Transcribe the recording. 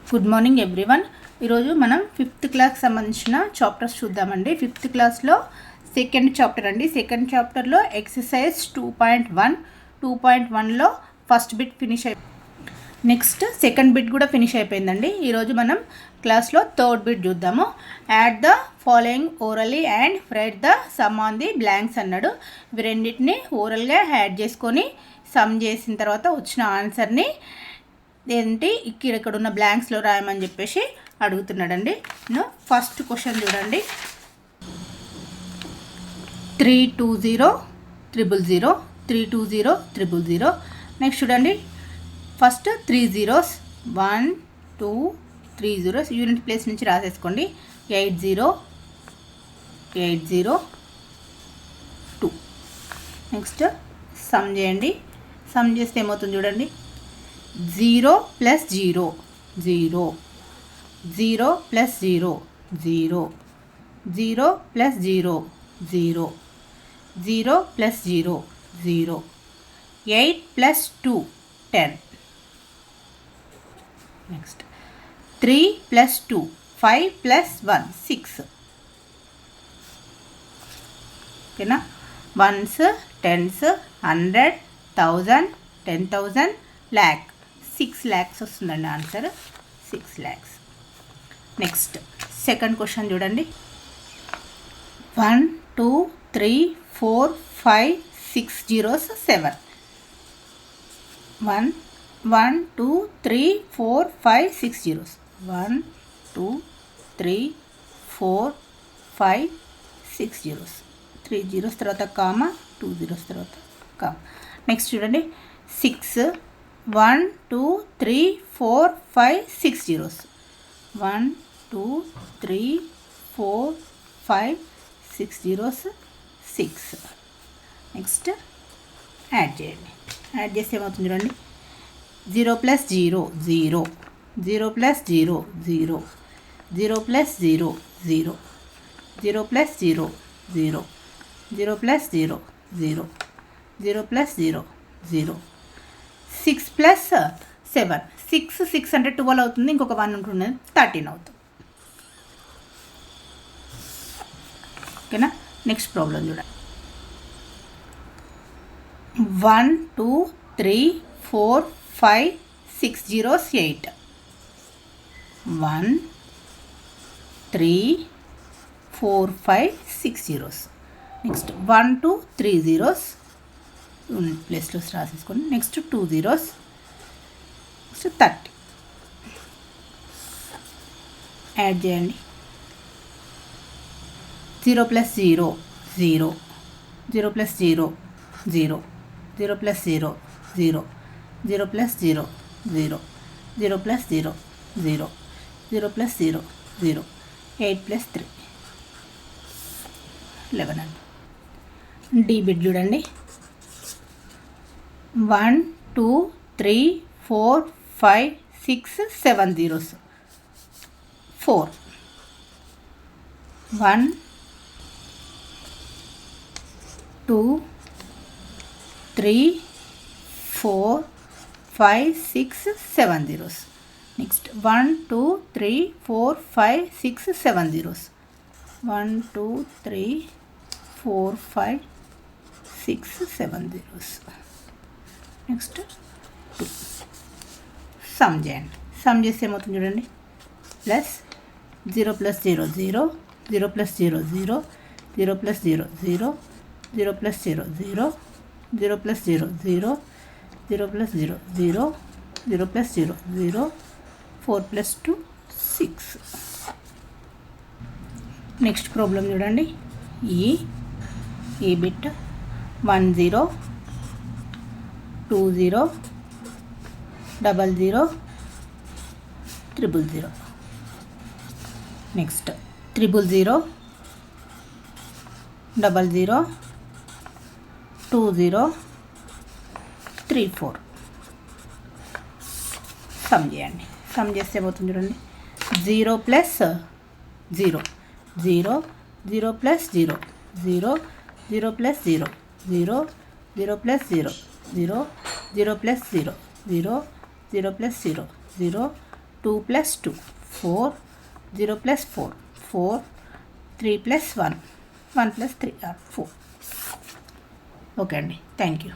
Good morning everyone. ఈరోజు మనం 5th క్లాస్కి సంబంధించిన చాప్టర్స్ చూద్దామండి. 5th క్లాస్లో సెకండ్ చాప్టర్ అండి. సెకండ్ చాప్టర్లో ఎక్సర్సైజ్ 2.1లో first bit finish next second bit కూడా ఫినిష్ అయిపోయిందండి. ఈరోజు మనం క్లాస్లో థర్డ్ బిట్ చూద్దాము. Add the following orally and write the sum on the blanks అన్నాడు. ఇవి రెండింటిని ఓరల్గా యాడ్ చేసుకొని సమ్ చేసిన తర్వాత వచ్చిన ఆన్సర్ని ఏంటి ఇక్కడ ఉన్న బ్లాంక్స్లో రాయమని చెప్పేసి అడుగుతున్నాడండి. ఫస్ట్ క్వశ్చన్ చూడండి. 320 000 320 000. నెక్స్ట్ చూడండి, first 3 zeros 1 2 3 zeros unit place నుంచి రాసేసుకోండి. 80 2. నెక్స్ట్ సమ్ చేయండి. సమ్ చేస్తే ఏమవుతుంది చూడండి. 0 plus 0 0 0 plus 0 0 0 plus 0 0 0 plus 0 0 8 plus 2 10. Next 3 plus 2 5 plus 1 6. ఓకేనా? వన్స్ టెన్స్ 100 1000 10,000 lakh 6 lakhs వస్తుందండి answer. 6 lakhs. Next second question చూడండి. 1 2 3 4 5 6 zeros 7. 1 2 3 4 5 6 zeros 1 2 3 4 5 6 zeros 3 zeros తర్వాత కామా 2 zeros తర్వాత కామా. నెక్స్ట్ చూడండి 6 1 2 3 4 5 6 zeros 1 2 3 4 5 6 zeros 6. నెక్స్ట్ యాడ్ చేయండి. యాడ్ చేస్తే ఏమవుతుంది చూడండి. 0 plus 0 0 0 plus 0 0 0 plus 0 0 0 plus 0 0 0 plus 0 0 0 plus 0 0 6 plus 7 6 అంటే 12 అవుతుంది. ఇంకొక 1 ఉంటుంది, 13 అవుతుంది. ఓకేనా? నెక్స్ట్ ప్రాబ్లం చూడండి. 1 2 3 4 5 6 zeros 8. 1 3 4 5 6 zeros. Next 1 2 3 zeros unit ప్లేస్లో రాసేసుకోండి. Next 2 zeros. నెక్స్ట్ 30. యాడ్ చేయండి. 0 plus 0 0 0 plus 0 0 0 plus 0 0 0 plus 0 0 0 plus 0 0 0 plus 0 0 8 plus 3 11 అండి. డి బిట్ చూడండి. 1 2 3 4 5 6 7 zeros 4. 1 2 3 4 5 6 7 zeros. Next 1 2 3 4 5 6 7 zeros 1 2 3 4 5 6 7 zeros. Next 2. Some చేయండి. సమ్ చేస్తే ఏమవుతుంది చూడండి. Plus 0 plus 0 0 0 plus 0 0 0 plus 0 0 0 plus 0 0 0 plus 0 0 0 plus 0 0 0 plus 0 0 4 plus 2 6. Next problem చూడండి. ఈ bit 1 0 2 0 00 000. Next 000 00 20 34. Some చేయండి. Some చేస్తే ఏమవుతుంది చూడండి. 0 plus 0 0 0 plus 0 0 0 plus 0 0 0 plus 0 0 0 plus 0 0 0 plus 0 0 2 plus 2 4 0 plus 4 4 3 plus 1 1 plus 3 4. Okay అండి, థ్యాంక్ యూ.